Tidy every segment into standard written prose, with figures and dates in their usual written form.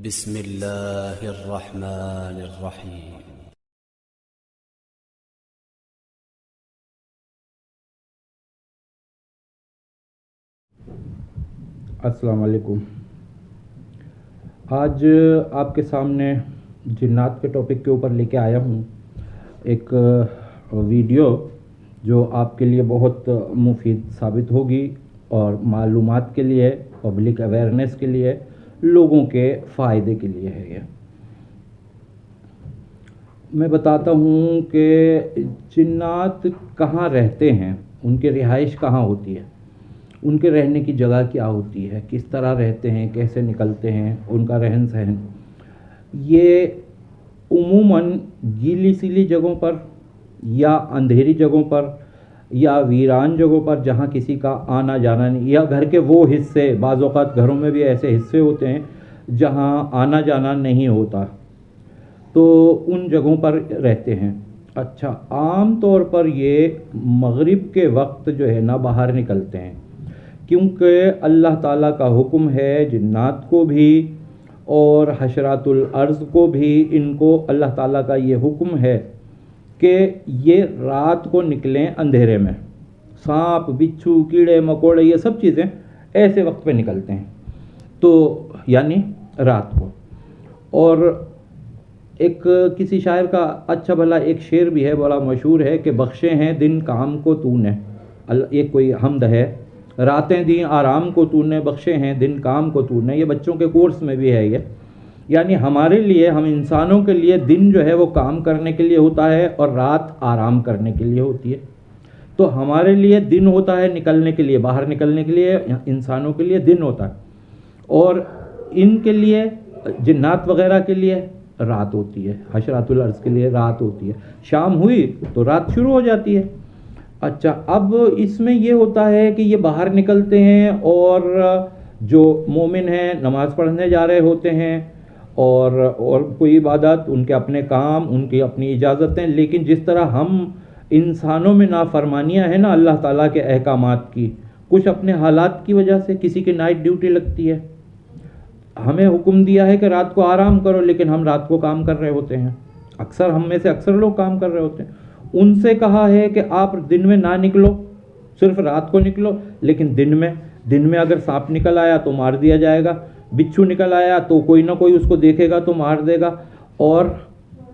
بسم اللہ الرحمن الرحیم۔ السلام علیکم۔ آج آپ کے سامنے جنات کے ٹاپک کے اوپر لے کے آیا ہوں ایک ویڈیو جو آپ کے لیے بہت مفید ثابت ہوگی اور معلومات کے لیے، پبلک اویئرنیس کے لیے، لوگوں کے فائدے کے لیے ہے۔ یہ میں بتاتا ہوں کہ جنات کہاں رہتے ہیں، ان کی رہائش کہاں ہوتی ہے، ان کے رہنے کی جگہ کیا ہوتی ہے، کس طرح رہتے ہیں، کیسے نکلتے ہیں، ان کا رہن سہن۔ یہ عموماً گیلی سیلی جگہوں پر یا اندھیری جگہوں پر یا ویران جگہوں پر جہاں کسی کا آنا جانا نہیں، یا گھر کے وہ حصے، بعض اوقات گھروں میں بھی ایسے حصے ہوتے ہیں جہاں آنا جانا نہیں ہوتا، تو ان جگہوں پر رہتے ہیں۔ اچھا، عام طور پر یہ مغرب کے وقت جو ہے نا باہر نکلتے ہیں، کیونکہ اللہ تعالیٰ کا حکم ہے جنات کو بھی اور حشرات الارض کو بھی، ان کو اللہ تعالیٰ کا یہ حکم ہے کہ یہ رات کو نکلیں اندھیرے میں۔ سانپ، بچھو، کیڑے مکوڑے، یہ سب چیزیں ایسے وقت پہ نکلتے ہیں، تو یعنی رات کو۔ اور ایک کسی شاعر کا اچھا بھلا ایک شعر بھی ہے، بڑا مشہور ہے کہ بخشے ہیں دن کام کو تو نے، ایک کوئی حمد ہے، راتیں دیں آرام کو تو نے، بخشے ہیں دن کام کو تو نے۔ یہ بچوں کے کورس میں بھی ہے یہ، یعنی ہمارے لیے، ہم انسانوں کے لیے دن جو ہے وہ کام کرنے کے لیے ہوتا ہے اور رات آرام کرنے کے لیے ہوتی ہے۔ تو ہمارے لیے دن ہوتا ہے نکلنے کے لیے، باہر نکلنے کے لیے، انسانوں کے لیے دن ہوتا ہے، اور ان کے لیے، جنات وغیرہ کے لیے رات ہوتی ہے، حشرات الارض کے لیے رات ہوتی ہے۔ شام ہوئی تو رات شروع ہو جاتی ہے۔ اچھا، اب اس میں یہ ہوتا ہے کہ یہ باہر نکلتے ہیں اور جو مومن ہیں نماز پڑھنے جا رہے ہوتے ہیں، اور کوئی عبادت، ان کے اپنے کام، ان کی اپنی اجازتیں، لیکن جس طرح ہم انسانوں میں نافرمانیاں ہیں نا اللہ تعالیٰ کے احکامات کی، کچھ اپنے حالات کی وجہ سے، کسی کی نائٹ ڈیوٹی لگتی ہے، ہمیں حکم دیا ہے کہ رات کو آرام کرو، لیکن ہم رات کو کام کر رہے ہوتے ہیں، اکثر ہم میں سے اکثر لوگ کام کر رہے ہوتے ہیں۔ ان سے کہا ہے کہ آپ دن میں نہ نکلو، صرف رات کو نکلو، لیکن دن میں اگر سانپ نکل آیا تو مار دیا جائے گا، بچھو نکل آیا تو کوئی نہ کوئی اس کو دیکھے گا تو مار دے گا، اور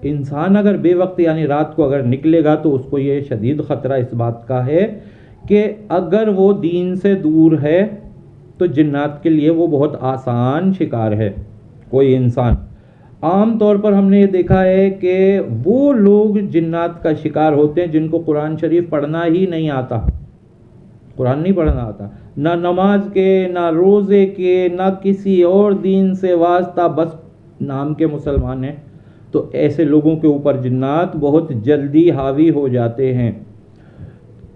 انسان اگر بے وقت یعنی رات کو اگر نکلے گا تو اس کو یہ شدید خطرہ اس بات کا ہے کہ اگر وہ دین سے دور ہے تو جنات کے لیے وہ بہت آسان شکار ہے۔ کوئی انسان، عام طور پر ہم نے یہ دیکھا ہے کہ وہ لوگ جنات کا شکار ہوتے ہیں جن کو قرآن شریف پڑھنا ہی نہیں آتا، قرآن نہیں پڑھنا آتا، نہ نماز کے، نہ روزے کے، نہ کسی اور دین سے واسطہ، بس نام کے مسلمان ہیں، تو ایسے لوگوں کے اوپر جنات بہت جلدی حاوی ہو جاتے ہیں۔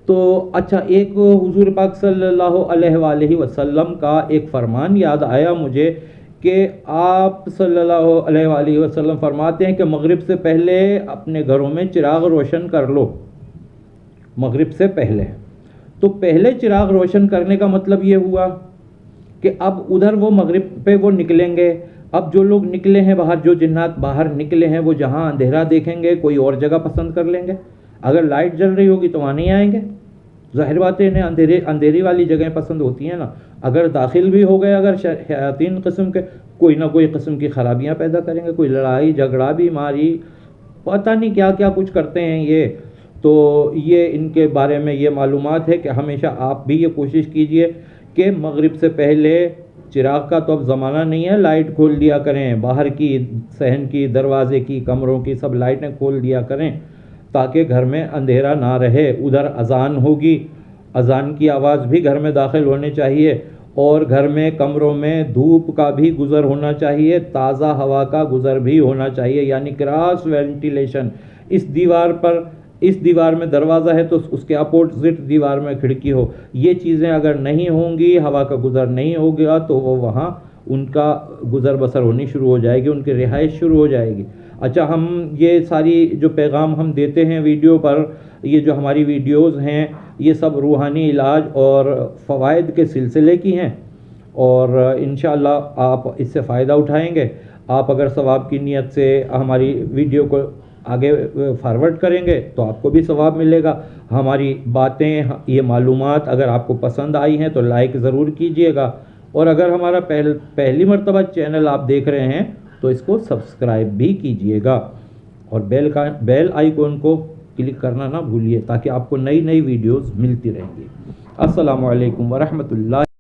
تو اچھا، ایک حضور پاک صلی اللہ علیہ وآلہ وسلم کا ایک فرمان یاد آیا مجھے کہ آپ صلی اللہ علیہ وآلہ وسلم فرماتے ہیں کہ مغرب سے پہلے اپنے گھروں میں چراغ روشن کر لو، مغرب سے پہلے۔ تو پہلے چراغ روشن کرنے کا مطلب یہ ہوا کہ اب ادھر وہ مغرب پہ وہ نکلیں گے، اب جو لوگ نکلے ہیں باہر، جو جنات باہر نکلے ہیں، وہ جہاں اندھیرا دیکھیں گے کوئی اور جگہ پسند کر لیں گے، اگر لائٹ جل رہی ہوگی تو وہاں نہیں آئیں گے، ظاہر بات ہے انہیں اندھیری والی جگہیں پسند ہوتی ہیں نا۔ اگر داخل بھی ہو گئے، اگر شیاطین قسم کے کوئی نہ کوئی قسم کی خرابیاں پیدا کریں گے، کوئی لڑائی جھگڑا بیماری، پتہ نہیں کیا کیا کچھ کرتے ہیں یہ، تو یہ ان کے بارے میں یہ معلومات ہے کہ ہمیشہ آپ بھی یہ کوشش کیجئے کہ مغرب سے پہلے، چراغ کا تو اب زمانہ نہیں ہے، لائٹ کھول دیا کریں، باہر کی، صحن کی، دروازے کی، کمروں کی سب لائٹیں کھول دیا کریں تاکہ گھر میں اندھیرا نہ رہے۔ ادھر اذان ہوگی، اذان کی آواز بھی گھر میں داخل ہونے چاہیے، اور گھر میں کمروں میں دھوپ کا بھی گزر ہونا چاہیے، تازہ ہوا کا گزر بھی ہونا چاہیے، یعنی کراس وینٹیلیشن۔ اس دیوار میں دروازہ ہے تو اس کے اپوزٹ دیوار میں کھڑکی ہو، یہ چیزیں اگر نہیں ہوں گی، ہوا کا گزر نہیں ہوگا تو وہ وہاں ان کا گزر بسر ہونی شروع ہو جائے گی، ان کی رہائش شروع ہو جائے گی۔ اچھا، ہم یہ ساری جو پیغام ہم دیتے ہیں ویڈیو پر، یہ جو ہماری ویڈیوز ہیں، یہ سب روحانی علاج اور فوائد کے سلسلے کی ہیں، اور انشاءاللہ آپ اس سے فائدہ اٹھائیں گے۔ آپ اگر ثواب کی نیت سے ہماری ویڈیو کو آگے فارورڈ کریں گے تو آپ کو بھی ثواب ملے گا. ہماری باتیں، یہ معلومات اگر آپ کو پسند آئی ہیں تو لائک ضرور کیجئے گا، اور اگر ہمارا پہلی مرتبہ چینل آپ دیکھ رہے ہیں تو اس کو سبسکرائب بھی کیجئے گا، اور بیل آئیکن کو کلک کرنا نہ بھولیے تاکہ آپ کو نئی ویڈیوز ملتی رہیں گی. السلام علیکم ورحمۃ اللہ.